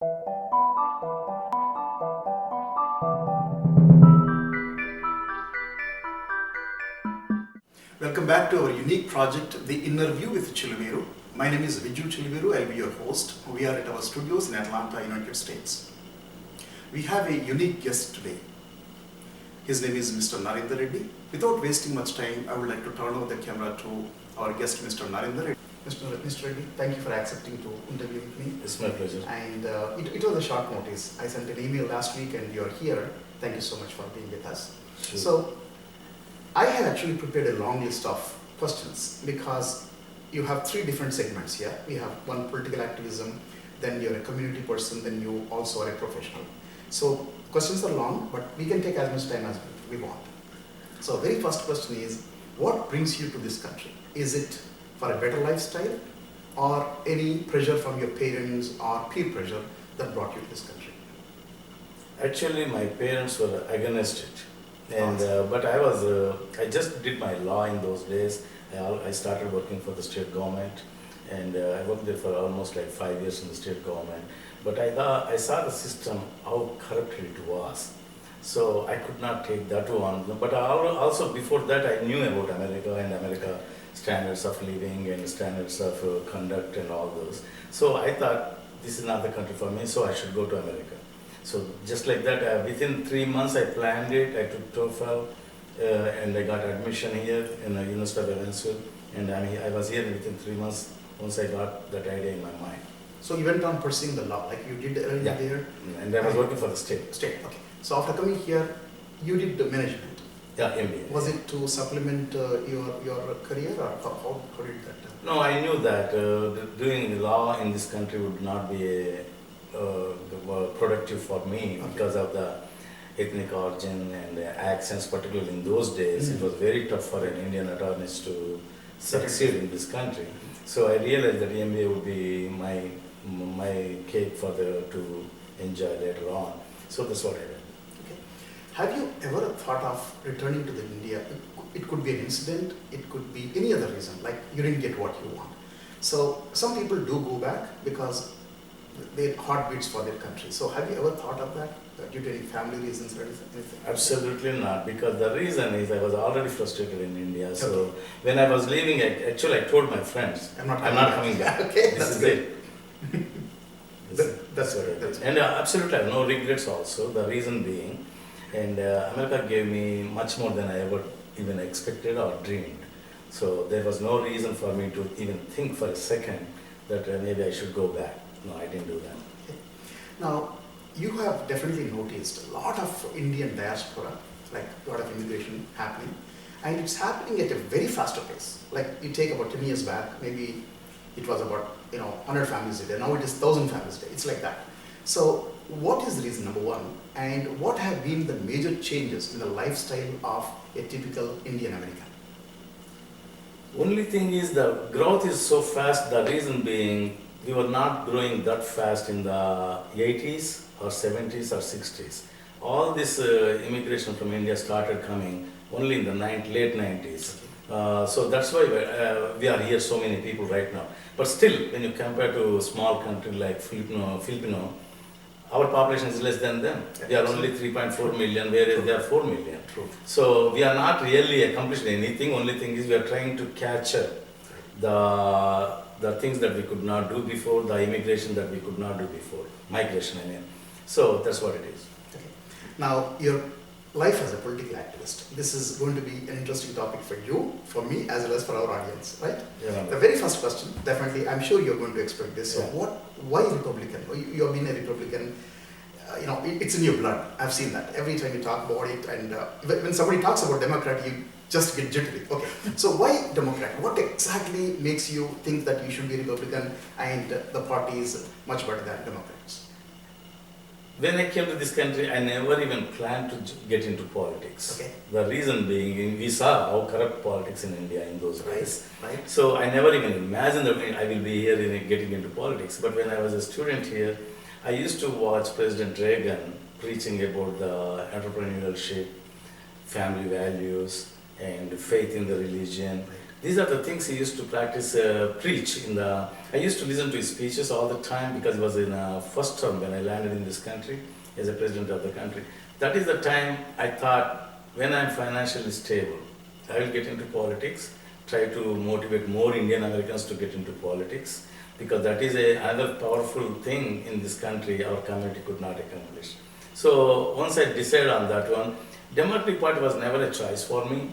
Welcome back to our unique project, The Innerview with Chiluveru. My name is Chiluveru. I'll be your host. We are at our studios in Atlanta, United States. We have a unique guest today. His name is Mr. Narender Reddy. Without wasting much time, I would like to turn over the camera to our guest, Mr. Narender Reddy. Mr. Reddy, thank you for accepting to interview with me. It's my pleasure. And it was a short notice. I sent an email last week and you're here. Thank you so much for being with us. Sure. So, I have actually prepared a long list of questions because you have three different segments here. We have one political activism, then you're a community person, then you also are a professional. So questions are long, but we can take as much time as we want. So very first question is, what brings you to this country? Is it for a better lifestyle or any pressure from your parents or peer pressure that brought you to this country? Actually, my parents were against it. And Awesome. but I just did my law in those days. I started working for the state government, and I worked there for almost like 5 years in the state government. But I saw the system, how corrupt it was. So I could not take that one. But also before that, I knew about America and America standards of living and standards of conduct and all those. So I thought this is not the country for me, so I should go to America. So just like that, within 3 months I planned it, I took TOEFL and I got admission here in the University of Evansville, and I was here within 3 months once I got that idea in my mind. So you went on pursuing the law, like you did earlier Yeah. there? And I was working for the state. State, okay. So after coming here, you did the management. Yeah, MBA. Was it to supplement your career or how did that happen? No, I knew that doing law in this country would not be productive for me because of the ethnic origin and the accents, particularly in those days. It was very tough for an Indian attorney to succeed in this country. So I realized that MBA would be my cake to enjoy later on. So that's what I did. Okay. Have you ever thought of returning to the India? It could be an incident, it could be any other reason, like you didn't get what you want. So some people do go back because their heart beats for their country. So have you ever thought of that due to any family reasons or anything? Absolutely not, because the reason is I was already frustrated in India. So when I was leaving, I told my friends, I'm not coming back. Okay, this is it. That's what it is. And absolutely, I have no regrets also. The reason being, and America gave me much more than I ever even expected or dreamed. So there was no reason for me to even think for a second that maybe I should go back. No, I didn't do that. Okay. Now, you have definitely noticed a lot of Indian diaspora, like a lot of immigration happening, and it's happening at a very faster pace. Like you take about 10 years back, maybe it was about 100 families a day. Now it is 1,000 families a day. It's like that. So, what is the reason, number one, and what have been the major changes in the lifestyle of a typical Indian American? Only thing is the growth is so fast. The reason being, we were not growing that fast in the 80s or 70s or 60s. All this immigration from India started coming only in the late 90s. So that's why we are here, so many people right now. But still, when you compare to a small country like Filipino, our population is less than them. They are only 3.4 million, whereas they are 4 million. True. So we are not really accomplished anything. Only thing is we are trying to catch up the things that we could not do before, the immigration that we could not do before, migration I mean. So that's what it is. Okay. Now, your life as a political activist, this is going to be an interesting topic for you, for me, as well as for our audience, right? Yeah. The very first question, definitely, I'm sure you're going to expect this. So, Yeah. why Republican? You have been a Republican. It's in your blood. I've seen that. Every time you talk about it, and when somebody talks about Democrat, you just get jittery. Okay, so why Democrat? What exactly makes you think that you should be Republican and the party is much better than Democrats? When I came to this country, I never even planned to get into politics. Okay. The reason being, we saw how corrupt politics in India in those days. Right. So I never even imagined that I will be here getting into politics. But when I was a student here, I used to watch President Reagan preaching about the entrepreneurship, family values, and faith in the religion. These are the things he used to practice, preach in the. I used to listen to his speeches all the time because it was in first term when I landed in this country as a president of the country. That is the time I thought, when I'm financially stable, I will get into politics, try to motivate more Indian Americans to get into politics, because that is another powerful thing in this country our community could not accomplish. So once I decided on that one, Democratic Party was never a choice for me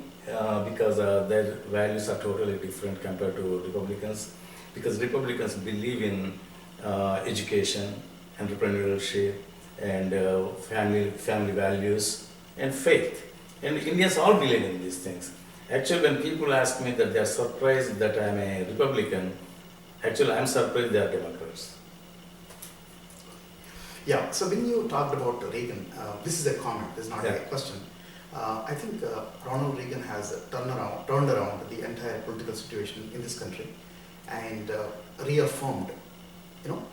because their values are totally different compared to Republicans. Because Republicans believe in education, entrepreneurship, and family values and faith. And Indians all believe in these things. Actually, when people ask me that they are surprised that I am a Republican, actually I am surprised they are Democrats. Yeah, so when you talked about Reagan, this is a comment, this is not a question. I think Ronald Reagan has turned around the entire political situation in this country and reaffirmed,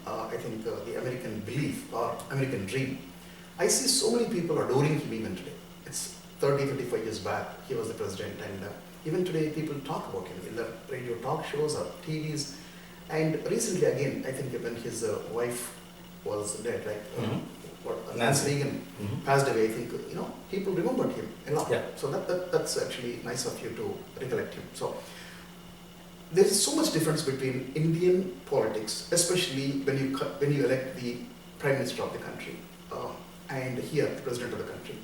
I think the American belief or American dream. I see so many people adoring him even today. It's 35 years back, he was the president, and even today people talk about him in the radio talk shows or TVs. And recently again, I think when his wife was dead, Nancy Reagan passed away, I think, people remembered him a lot. Yeah. So that's actually nice of you to recollect him. So there is so much difference between Indian politics, especially when you elect the Prime Minister of the country and here the President of the country.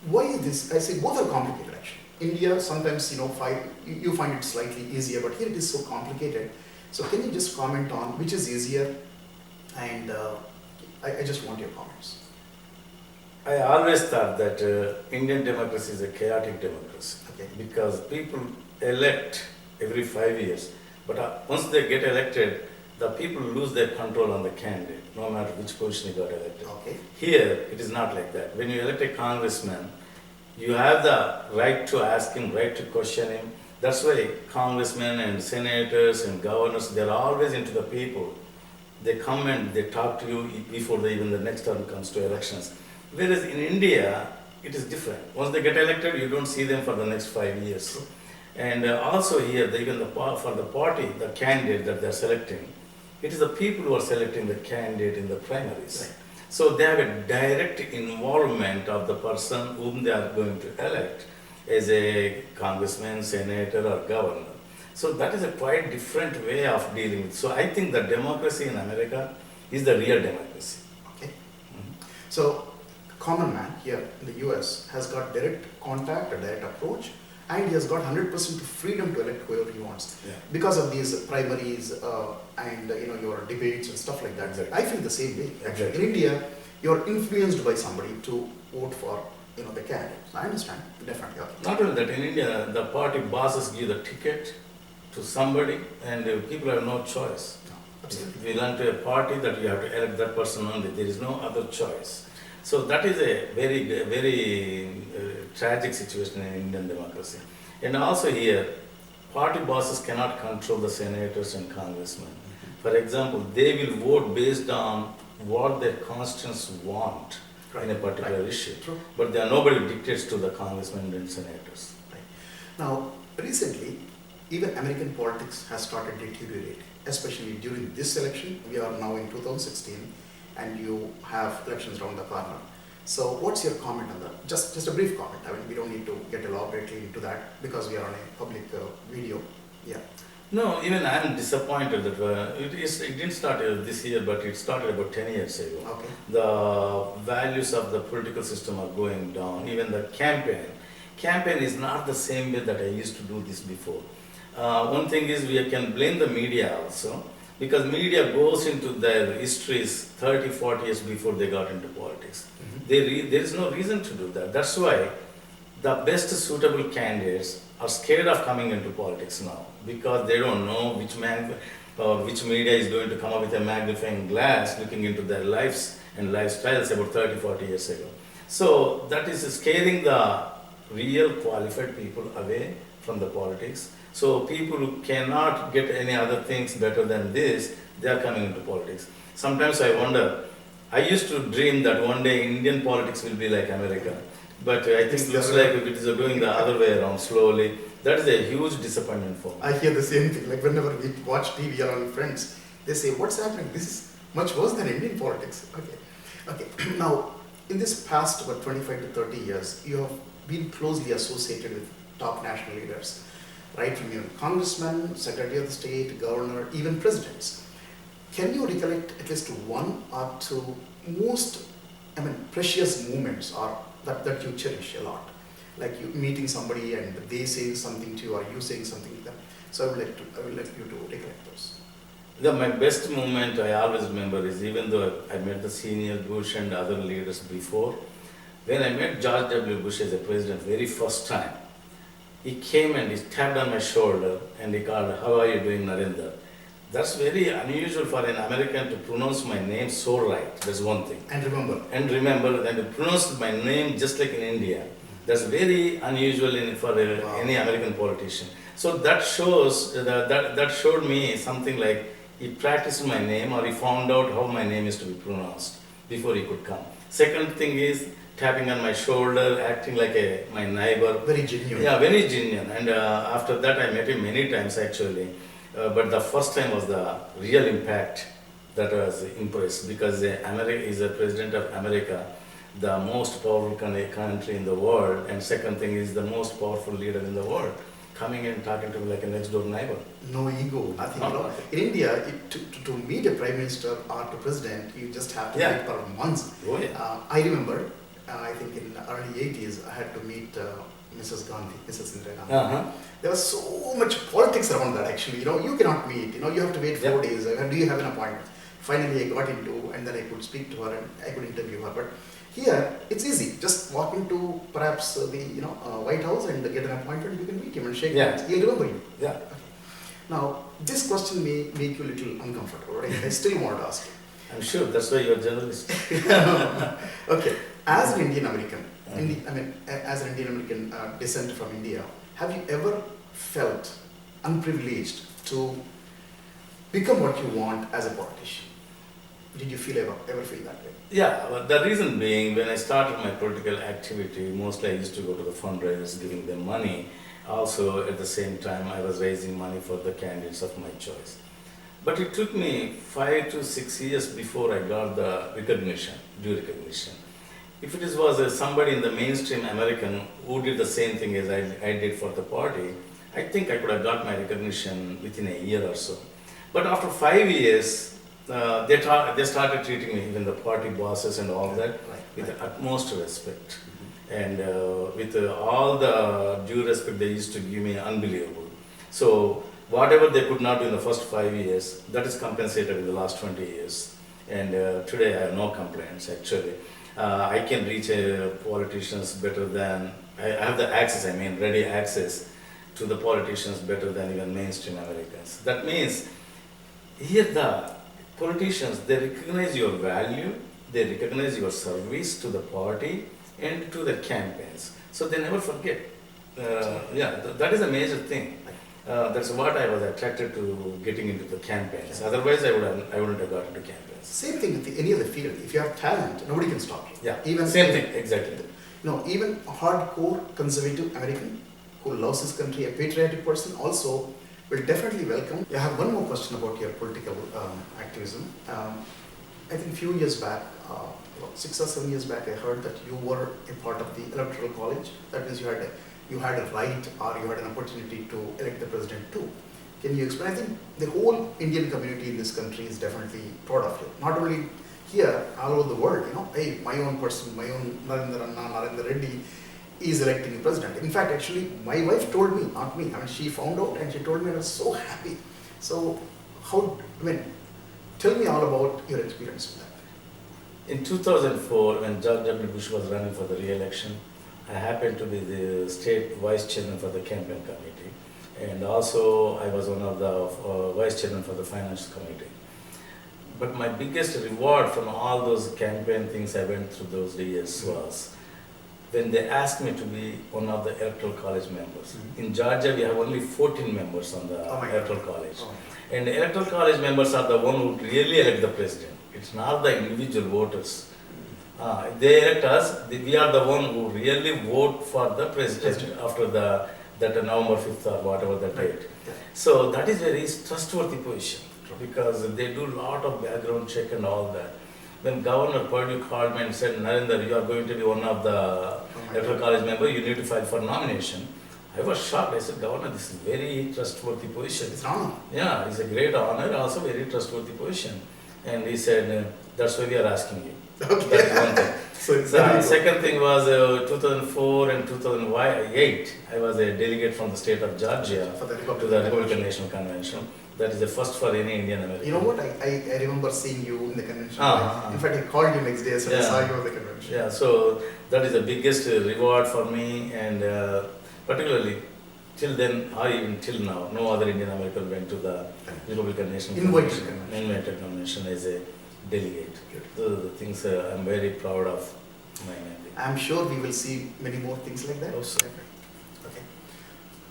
Why is this? I say both are complicated actually. India sometimes, you find it slightly easier, but here it is so complicated. So can you just comment on which is easier? And I just want your comments. I always thought that Indian democracy is a chaotic democracy. Okay. Because people elect every 5 years, but once they get elected, the people lose their control on the candidate, no matter which position he got elected. Okay. Here, it is not like that. When you elect a congressman, you have the right to ask him, right to question him. That's why congressmen and senators and governors, they're always into the people. They come and they talk to you before even the next term comes to elections. Whereas in India, it is different. Once they get elected, you don't see them for the next 5 years. And also here, for the party, the candidate that they're selecting, it is the people who are selecting the candidate in the primaries. Right. So they have a direct involvement of the person whom they are going to elect as a congressman, senator, or governor. So that is a quite different way of dealing with. So I think the democracy in America is the real democracy. Okay. So common man here in the US has got direct contact, a direct approach, and he has got 100% freedom to elect whoever he wants. Yeah. Because of these primaries and your debates and stuff like that. Exactly. I feel the same way. Actually, Exactly. in India, you're influenced by somebody to vote for the candidate. So I understand, definitely. Okay. Not only that, in India, the party bosses give the ticket to somebody, and people have no choice. No, absolutely. If you belong to a party, that you have to elect that person only. There is no other choice. So that is a very tragic situation in Indian democracy. And also here, party bosses cannot control the senators and congressmen. For example, they will vote based on what their constituents want in a particular issue. True. But nobody dictates to the congressmen and senators. Right. Now, recently, even American politics has started deteriorating, especially during this election. We are now in 2016, and you have elections around the corner. So, what's your comment on that? Just a brief comment. I mean, we don't need to get elaborately into that because we are on a public video. Yeah. No, even I am disappointed that it didn't start this year, but it started about 10 years ago. Okay. The values of the political system are going down. Even the campaign is not the same way that I used to do this before. One thing is we can blame the media also, because media goes into their histories 30, 40 years before they got into politics. Mm-hmm. There is no reason to do that. That's why the best suitable candidates are scared of coming into politics now, because they don't know which media is going to come up with a magnifying glass looking into their lives and lifestyles about 30, 40 years ago. So that is scaring the real qualified people away from the politics. So people who cannot get any other things better than this, they are coming into politics. Sometimes I wonder, I used to dream that one day Indian politics will be like America. But I think it looks like it is going the other way around slowly. That is a huge disappointment for me. I hear the same thing. Like whenever we watch TV or on friends, they say, "What's happening? This is much worse than Indian politics." Okay, okay. Now, in this past about 25 to 30 years, you have been closely associated with top national leaders, right from your congressman, secretary of the state, governor, even presidents. Can you recollect at least one or two most, precious moments or that you cherish a lot? Like you meeting somebody and they saying something to you or you saying something to them. So I would like you to recollect those. My best moment I always remember is, even though I met the senior Bush and other leaders before, when I met George W. Bush as a president very first time, he came and he tapped on my shoulder and he called, "How are you doing, Narender?" That's very unusual for an American to pronounce my name so right. That's one thing. And remember. And remember, and to pronounce my name just like in India. That's very unusual for Wow. any American politician. So that shows, that showed me something like he practiced my name, or he found out how my name is to be pronounced before he could come. Second thing is tapping on my shoulder, acting like my neighbor. Very genuine. Yeah, very genuine. And after that I met him many times actually. But the first time was the real impact that I was impressed, because America is the president of America, the most powerful country in the world, and second thing is the most powerful leader in the world, coming and talking to me like a next door neighbor. No ego, nothing. No, You know. nothing. In India, to meet a prime minister or to president, you just have to Yeah. wait for months. Oh yeah. I remember, I think in the early 80s, I had to meet Mrs. Gandhi, Mrs. Indira Gandhi. Uh-huh. There was so much politics around that actually. You cannot meet, you have to wait 4 Yeah. days. Do you have an appointment? Finally, I got into, and then I could speak to her and I could interview her. But here, it's easy. Just walk into perhaps the White House and get an appointment. You can meet him and shake Yeah. hands. He'll remember you. Yeah. Now, this question may make you a little uncomfortable, right? I still want to ask you. I'm sure that's why you're a journalist. Okay, as an Indian American, Mhm. as an Indian American descent from India, have you ever felt unprivileged to become what you want as a politician? Did you ever feel that way? Yeah, but the reason being, when I started my political activity, mostly I used to go to the fundraisers, giving them money. Also, at the same time, I was raising money for the candidates of my choice. But it took me 5 to 6 years before I got the recognition, due recognition. If it was somebody in the mainstream American who did the same thing as I did for the party, I think I could have got my recognition within a year or so. But after 5 years, they started treating me, even the party bosses and all that, with the utmost respect. And with all the due respect they used to give me, unbelievable. So whatever they could not do in the first 5 years, that is compensated in the last 20 years. And today I have no complaints actually. I can reach politicians better than, I have the access, ready access to the politicians better than even mainstream Americans. That means here the politicians, they recognize your value, they recognize your service to the party and to their campaigns. So they never forget. That is a major thing. That's what I was attracted to getting into the campaigns. Otherwise, I wouldn't have got into campaigns. Same thing with any other field. If you have talent, nobody can stop you. Yeah, Even same thing, exactly. Even a hardcore conservative American who loves his country, a patriotic person, also will definitely welcome. I have one more question about your political activism. I think a few years back, about 6 or 7 years back, I heard that you were a part of the electoral college. That means you had a right, or you had an opportunity to elect the president too. Can you explain? I think the whole Indian community in this country is definitely proud of you. Not only here, all over the world. Hey, my own person, my own Narender Reddy is electing the president. In fact, actually, my wife told me, not me. She found out and she told me, I was so happy. So, tell me all about your experience with that. In 2004, when George W. Bush was running for the re-election, I happened to be the state vice chairman for the campaign committee, and also I was one of the vice chairman for the finance committee. But my biggest reward from all those campaign things I went through those years was when they asked me to be one of the electoral college members. In Georgia, we have only 14 members on the electoral college. And the electoral college members are the one who really elect the president. It's not the individual voters. They elect us, we are the one who really vote for the president after the that November 5th or whatever the Right. date. Yeah. So that is very trustworthy position because they do lot of background check and all that. When Governor Purdue called me and said, Narender, you are going to be one of the electoral college members, you need to file for nomination. I was shocked. I said, Governor, this is very trustworthy position. It's an honor. Yeah, it's a great honor, also very trustworthy position. And he said, that's why we are asking you. Okay. That's one thing. So The second thing was 2004 and 2008, I was a delegate from the state of Georgia for the to the Republican National Convention. That is the first for any Indian American. You know what? I remember seeing you in the convention. Ah. In fact, I called you next day, so I Yeah. saw you at the convention. Yeah, so that is the biggest reward for me, and particularly till then, or even till now, no other Indian American went to the Republican National Invited Convention, invited convention as a delegate. Those are the things I'm very proud of. I'm sure we will see many more things like that. Hope so. Okay.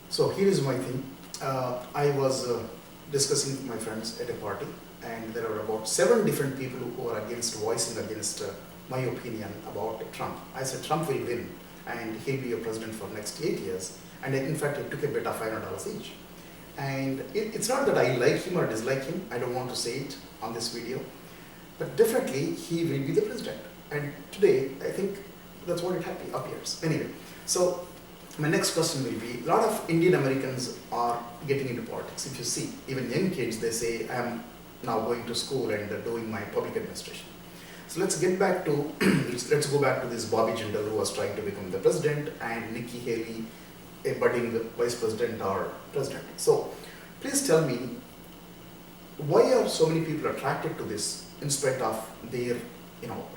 So here is my thing. I was discussing with my friends at a party, and there are about 7 different people who are voicing against my opinion about Trump. I said Trump will win, and he'll be your president for next 8 years. And in fact, I took a bet of $500 each. And it's not that I like him or dislike him. I don't want to say it on this video, but definitely he will be the president. And today, I think that's what it appears. Anyway, so my next question will be, a lot of Indian Americans are getting into politics. If you see, even young kids, they say, I'm now going to school and doing my public administration. So let's get back to, let's go back to this Bobby Jindal who was trying to become the president, and Nikki Haley, a budding vice president or president. So please tell me, why are so many people attracted to this in spite of their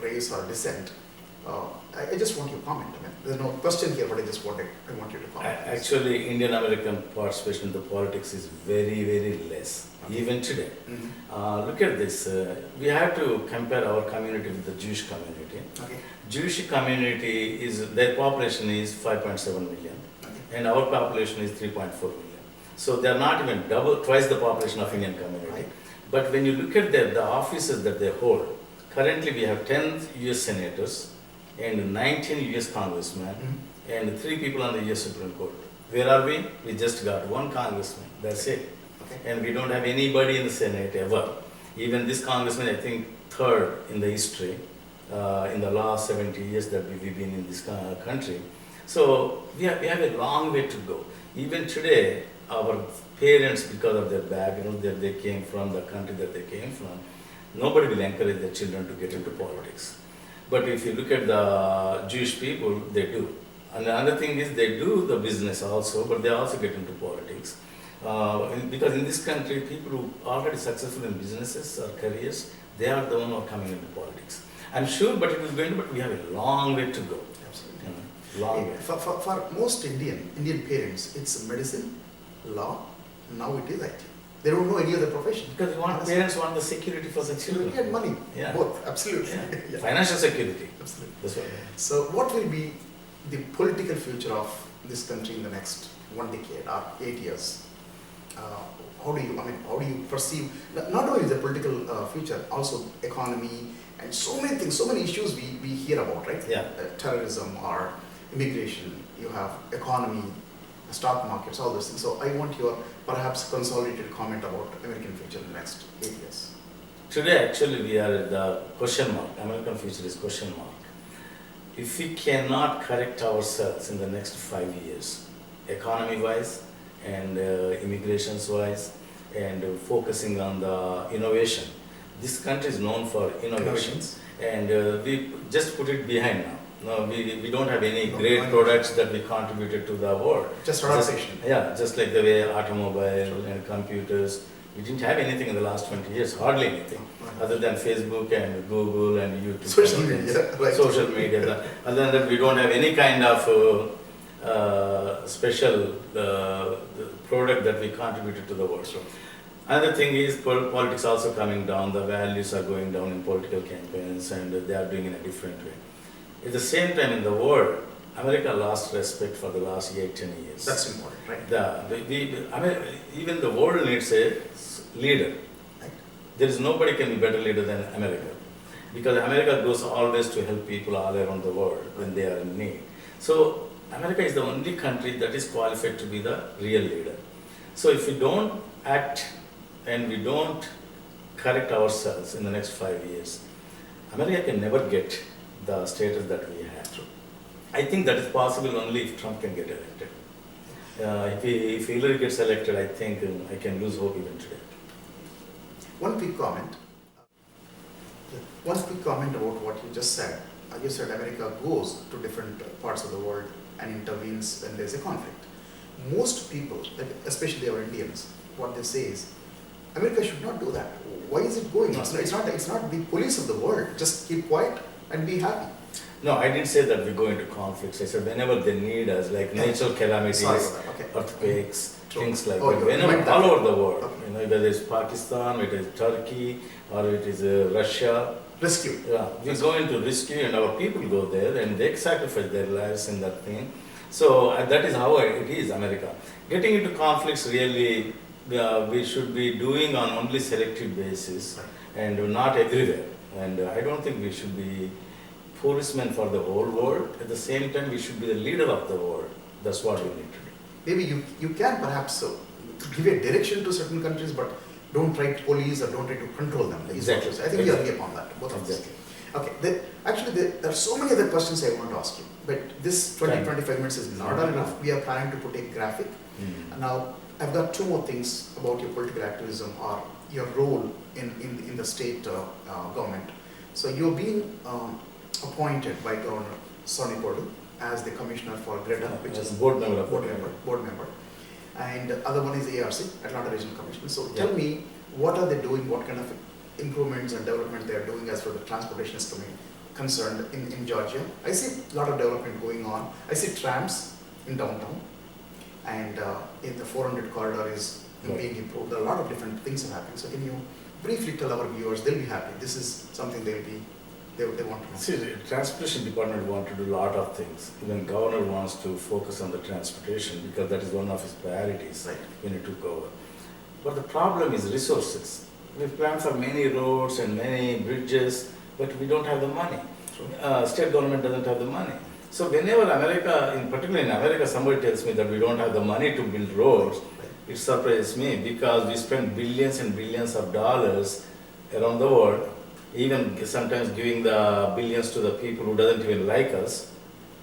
race or descent? I just want your comment. I mean, there's no question here, but I want you to comment. Actually, Indian American participation in the politics is very, very less, even today. Look at this. We have to compare our community with the Jewish community. Okay. Jewish community their population is 5.7 million, and our population is 3.4 million. So they are not even twice the population of Indian community. Right. But when you look at the offices that they hold, currently we have 10 US senators and 19 US congressmen and 3 people on the US Supreme Court. Where are we? We just got 1 congressman, that's it. Okay. And we don't have anybody in the Senate ever. Even this congressman, I think, 3rd in the history in the last 70 years that we've been in this country. So we have a long way to go. Even today, our parents, because of their background that they came from, the country that they came from, nobody will encourage their children to get into politics. But if you look at the Jewish people, they do. And the other thing is they do the business also, but they also get into politics. Because in this country, people who are already successful in businesses or careers, they are the one who are coming into politics. I'm sure, but we have a long way to go. Absolutely. Long way. For most Indian parents, it's medicine, law, now it is IT. They don't know any other profession. Because parents want the security for the children. And money, Yeah. both, absolutely. Yeah. Yeah. Financial security. Absolutely. That's what. So what will be the political future of this country in the next 1 decade or 8 years? How do you perceive, not only the political future, also economy and so many things, so many issues we hear about, right? Yeah. Terrorism or immigration, you have economy, stock markets, all those things. So I want your perhaps consolidated comment about American future in the next 8 years. Today, actually, we are at the question mark. American future is question mark. If we cannot correct ourselves in the next 5 years, economy-wise and immigrations-wise, and focusing on the innovation, this country is known for innovations, and we just put it behind now. No, we don't have any great products that we contributed to the world. Just organization. Yeah, just like the way automobile and computers. We didn't have anything in the last 20 years, hardly anything, other than Facebook and Google and YouTube. Social media. Right. Social media. Other than that, we don't have any kind of special product that we contributed to the world. So, another thing is politics also coming down. The values are going down in political campaigns, and they are doing it in a different way. At the same time, in the world, America lost respect for the last 8-10 years. That's important, right? Even the world needs a leader. Right. There is nobody can be better leader than America, because America goes always to help people all around the world when they are in need. So America is the only country that is qualified to be the real leader. So if we don't act and we don't correct ourselves in the next 5 years, America can never get the status that we have. I think that is possible only if Trump can get elected. If Hillary gets elected, I think I can lose hope even today. One quick comment. One quick comment about what you just said. You said America goes to different parts of the world and intervenes when there's a conflict. Most people, like especially our Indians, what they say is, America should not do that. Why is it going? No. It's not the police of the world. Just keep quiet and be happy. No, I didn't say that we go into conflicts. I said whenever they need us, like natural calamities, Okay. earthquakes, True. things like Oh, that. you Whenever, meant that. all over the world, Okay. whether it's Pakistan, it is Turkey, or it is Russia. Rescue. Yeah, we go into rescue and our people go there and they sacrifice their lives in that thing. So that is how it is, America. Getting into conflicts really, we should be doing on only selective basis and not everywhere. And I don't think we should be policemen for the whole world. At the same time, we should be the leader of the world. That's what we need to do. Maybe you can perhaps give a direction to certain countries, but don't try to police or don't try to control them. Exactly. I think we agree upon that, both of us. Exactly. Okay, there are so many other questions I want to ask you, but this 20-25 minutes is not enough. We are planning to put a graphic. Now, I've got two more things about your political activism or your role in the state government. So you're being appointed by Governor Sonny Pordu as the commissioner for Greta, which is board member. board member. And the other one is ARC, Atlanta Regional Commission. So tell me, what are they doing? What kind of improvements and development they are doing as far as the transportation is concerned in Georgia? I see a lot of development going on. I see trams in downtown, and in the 400 corridor is being improved. There are a lot of different things are happening. So can you briefly tell our viewers? They'll be happy. This is something they want to know. See, the transportation department want to do a lot of things. Even governor wants to focus on the transportation because that is one of his priorities when he took over. But the problem is resources. We've planned for many roads and many bridges, but we don't have the money. State government doesn't have the money. So whenever particularly in America, somebody tells me that we don't have the money to build roads, it surprises me because we spend billions and billions of dollars around the world, even sometimes giving the billions to the people who doesn't even like us.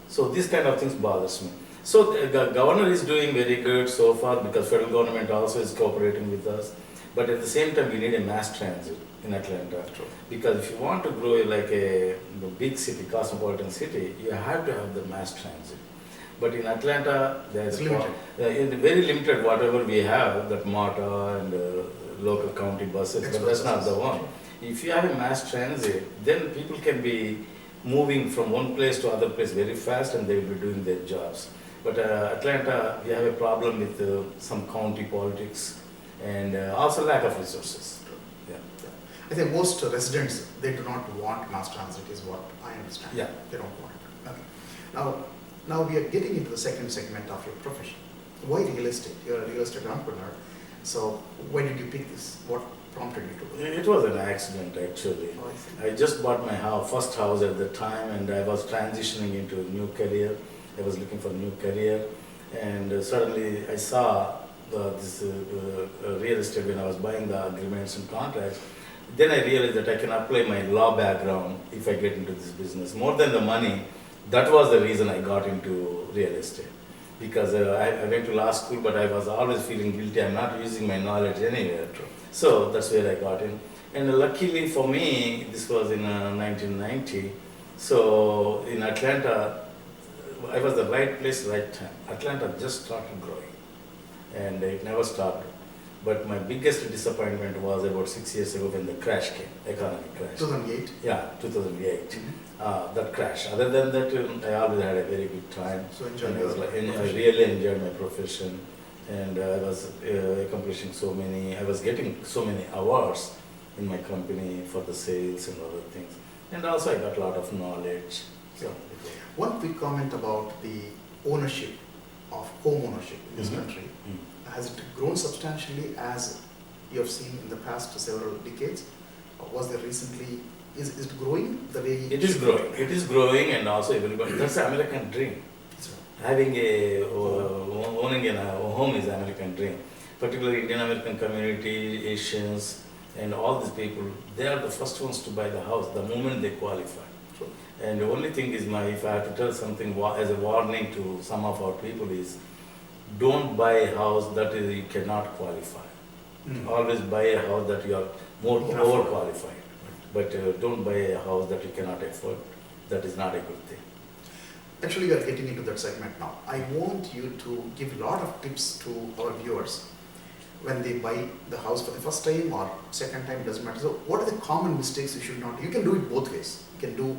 So these kind of things bothers me. So the governor is doing very good so far because federal government also is cooperating with us. But at the same time, we need a mass transit in Atlanta. Because if you want to grow like a big city, cosmopolitan city, you have to have the mass transit. But in Atlanta, there's very limited whatever we have, that MATA and local county buses, but that's not the one. If you have a mass transit, then people can be moving from one place to other place very fast and they will be doing their jobs. But Atlanta, we have a problem with some county politics and also lack of resources. Yeah. I think most residents, they do not want mass transit is what I understand. Yeah. They don't want it. Okay. Now we are getting into the second segment of your profession. Why real estate? You're a real estate entrepreneur. So why did you pick this? What prompted you to do it? It was an accident actually. Oh, I just bought my first house at the time and I was transitioning into a new career. I was looking for a new career and suddenly I saw this real estate when I was buying the agreements and contracts. Then I realized that I can apply my law background if I get into this business. More than the money, that was the reason I got into real estate. Because I went to law school, but I was always feeling guilty. I'm not using my knowledge anywhere. So that's where I got in. And luckily for me, this was in 1990. So in Atlanta, I was the right place, right time. Atlanta just started growing. And it never stopped. But my biggest disappointment was about 6 years ago when the crash came, economic crash. 2008? Yeah, 2008. That crash. Other than that, I always had a very good time. So I really enjoyed my profession, and I was accomplishing I was getting so many awards in my company for the sales and other things. And also I got a lot of knowledge. So, one quick comment about the ownership of home ownership in this country. Has it grown substantially as you have seen in the past several decades? Or was there recently, is it growing the way it is growing? It is growing, and also everybody, that's the American dream. Having owning a home is an American dream. Particularly Indian American community, Asians, and all these people, they are the first ones to buy the house the moment they qualify. True. And the only thing is, if I have to tell something as a warning to some of our people is, don't buy a house that you cannot qualify. Always buy a house that you are more overqualified. But don't buy a house that you cannot afford. That is not a good thing. Actually, we are getting into that segment now. I want you to give a lot of tips to our viewers when they buy the house for the first time or second time, doesn't matter. So what are the common mistakes you should not do? You can do it both ways. You can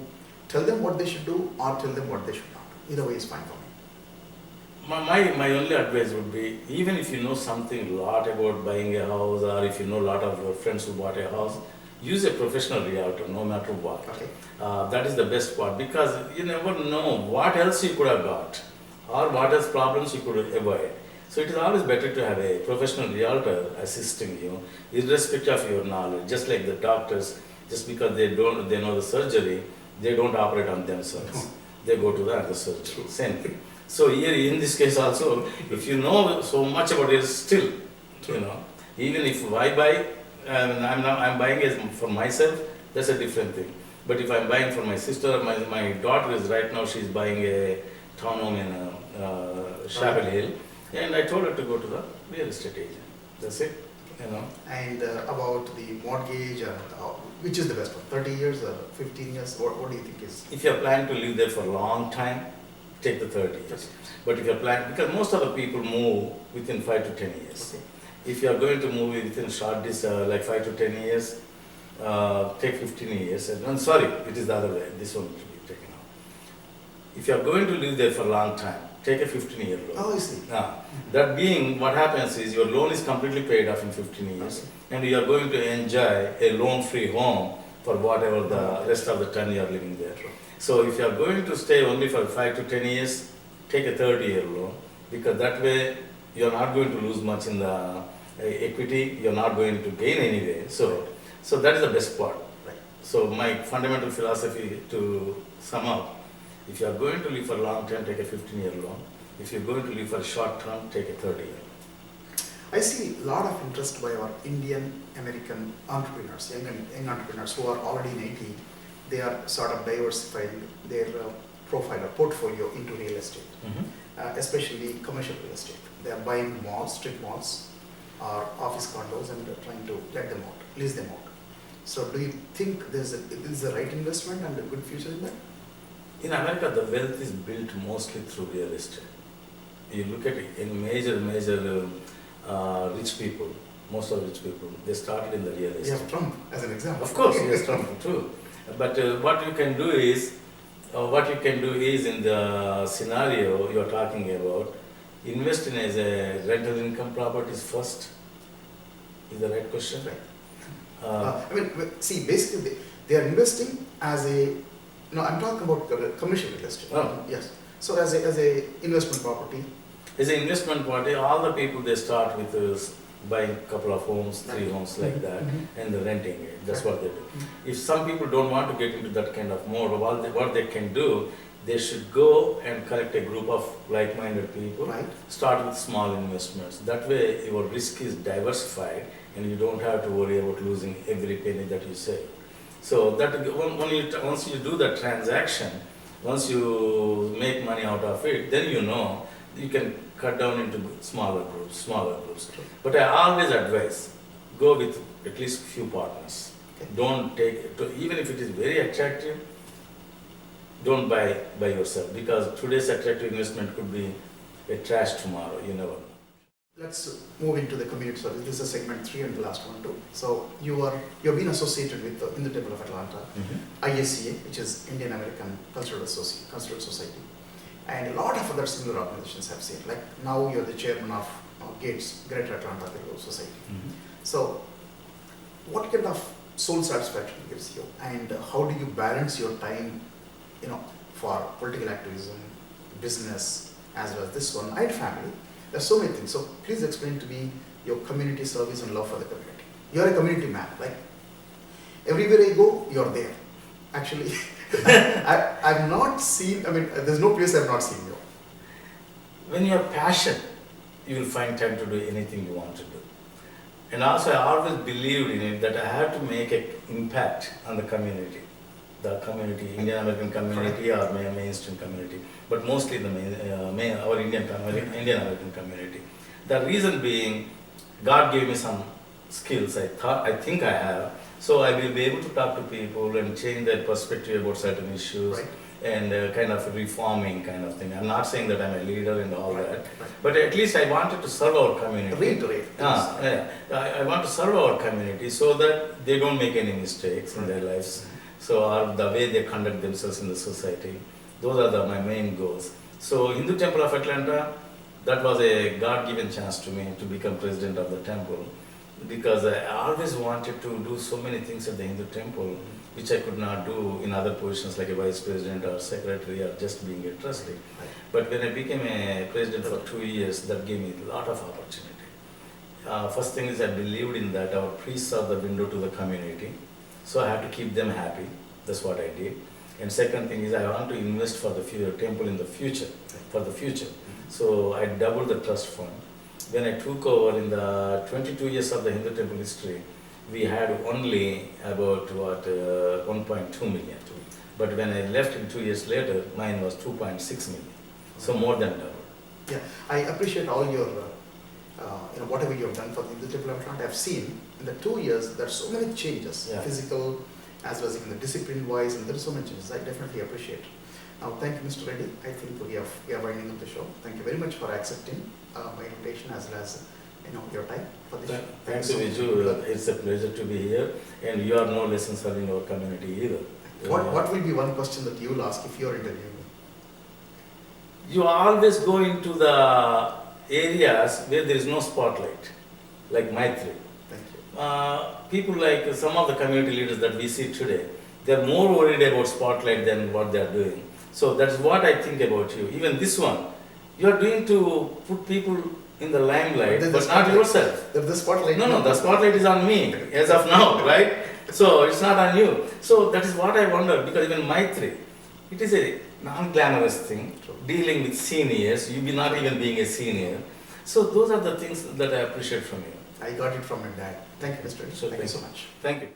tell them what they should do or tell them what they should not do. Either way is fine for me. My only advice would be, even if you know something a lot about buying a house, or if you know a lot of your friends who bought a house, use a professional realtor no matter what. Okay. That is the best part, because you never know what else you could have got or what else problems you could avoid. So it is always better to have a professional realtor assisting you, irrespective of your knowledge. Just like the doctors, just because they know the surgery, they don't operate on themselves. They go to the other surgery. Same thing. So here in this case also, if you know so much about it, still, even if I buy, I'm buying it for myself, that's a different thing. But if I'm buying for my sister, my daughter is right now, she's buying a townhome in Chapel Hill, and I told her to go to the real estate agent. That's it. And about the mortgage, which is the best one? 30 years or 15 years? What do you think is? If you're planning to live there for a long time, take the 30 years. But if you're planning, because most of the people move within 5 to 10 years. Okay. If you are going to move within short distance, like 5 to 10 years, take 15 years. And sorry, it is the other way. This one should be taken out. If you are going to live there for a long time, take a 15-year loan. Oh, I see. That being, what happens is your loan is completely paid off in 15 years, and you are going to enjoy a loan-free home for whatever the rest of the time you are living there. So if you are going to stay only for 5 to 10 years, take a 30-year loan, because that way you are not going to lose much in the equity, you are not going to gain anyway. So that is the best part. Right. So my fundamental philosophy, to sum up, if you are going to live for a long time, take a 15-year loan. If you are going to live for a short term, take a 30-year. I see a lot of interest by our Indian American entrepreneurs, young entrepreneurs who are already in IT. They are sort of diversifying their profile or portfolio into real estate, especially commercial real estate. They are buying malls, strip malls, or office condos, and trying to let them out, lease them out. So do you think this is the right investment and a good future in that? In America, the wealth is built mostly through real estate. You look at it, in major rich people, most of rich people, they started in the real estate. You have Trump as an example. Of course, yes, Trump too. But what you can do is in the scenario you are talking about, invest in as a rental income properties first. Is the right question? Right. See, basically they are investing as a. No, I'm talking about commercial real estate. Oh. Yes. So as a investment property. As an investment property, all the people, they start with buying a couple of homes, 3 homes like that, and they're renting it. That's what they do. If some people don't want to get into that kind of mode, what they can do, they should go and collect a group of like-minded people. Right. Start with small investments. That way, your risk is diversified, and you don't have to worry about losing every penny that you save. So that once you do that transaction, once you make money out of it, then you can cut down into smaller groups. But I always advise, go with at least few partners. Okay. Don't take, even if it is very attractive, don't buy by yourself, because today's attractive investment could be a trash tomorrow. You never know. Let's move into the community service. This is segment 3 and the last one too. So you've been associated with in the Temple of Atlanta, IACA, which is Indian American Cultural Society, and a lot of other similar organizations have seen. Like now you're the chairman of Gates, Greater Atlanta Telugu Society. So what kind of soul satisfaction gives you, and how do you balance your time, for political activism, business, as well as this one, and family? There's so many things. So please explain to me your community service and love for the community. You're a community man. Like everywhere I go, you're there. Actually, I've not seen. There's no place I've not seen you. when you have passion, you will find time to do anything you want to do. And also I always believed in it that I have to make an impact on the community. The community, Indian American community or mainstream community, but mostly the our Indian American community. The reason being, God gave me some skills I think I have, so I will be able to talk to people and change their perspective about certain issues. Right. And kind of reforming kind of thing. I'm not saying that I'm a leader and all Right. that, Right. but at least I wanted to serve our community. Reiterate. Yeah. I want to serve our community so that they don't make any mistakes in their lives. So, or the way they conduct themselves in the society. Those are my main goals. So, Hindu Temple of Atlanta, that was a God-given chance to me to become president of the temple, because I always wanted to do so many things at the Hindu temple which I could not do in other positions like a vice president or secretary or just being a trustee. But when I became a president for 2 years, that gave me a lot of opportunity. First thing is I believed in that our priests are the window to the community, so I have to keep them happy. That's what I did. And second thing is I want to invest for the temple in the future, for the future. So I doubled the trust fund. When I took over in the 22 years of the Hindu temple history, we had only about 1.2 million. But when I left in 2 years later, mine was 2.6 million. So more than double. Yeah, I appreciate all your, whatever you have done for the Hindu Temple of Atlanta. I've seen in the 2 years there are so many changes, physical as well as even the discipline wise, and there are so many changes. I definitely appreciate. Now, thank you, Mr. Reddy. I think we are winding up the show. Thank you very much for accepting my invitation as well as your time for this show. Thanks, Viju. It's a pleasure to be here, and you are no less in serving our community either. What will be one question that you will ask if you are interviewing me? You always go into the areas where there is no spotlight, like Maitri. Thank you. People like some of the community leaders that we see today, they are more worried about spotlight than what they are doing. So that's what I think about you. Even this one, you are doing to put people in the limelight, but not yourself. The spotlight. No, the spotlight is on me as of now, right? So it's not on you. So that is what I wonder, because even Maitri, it is a non-glamorous thing, dealing with seniors, you be not even being a senior. So those are the things that I appreciate from you. I got it from my dad. Thank you, Mr. Reddy. Thank you so much. Thank you.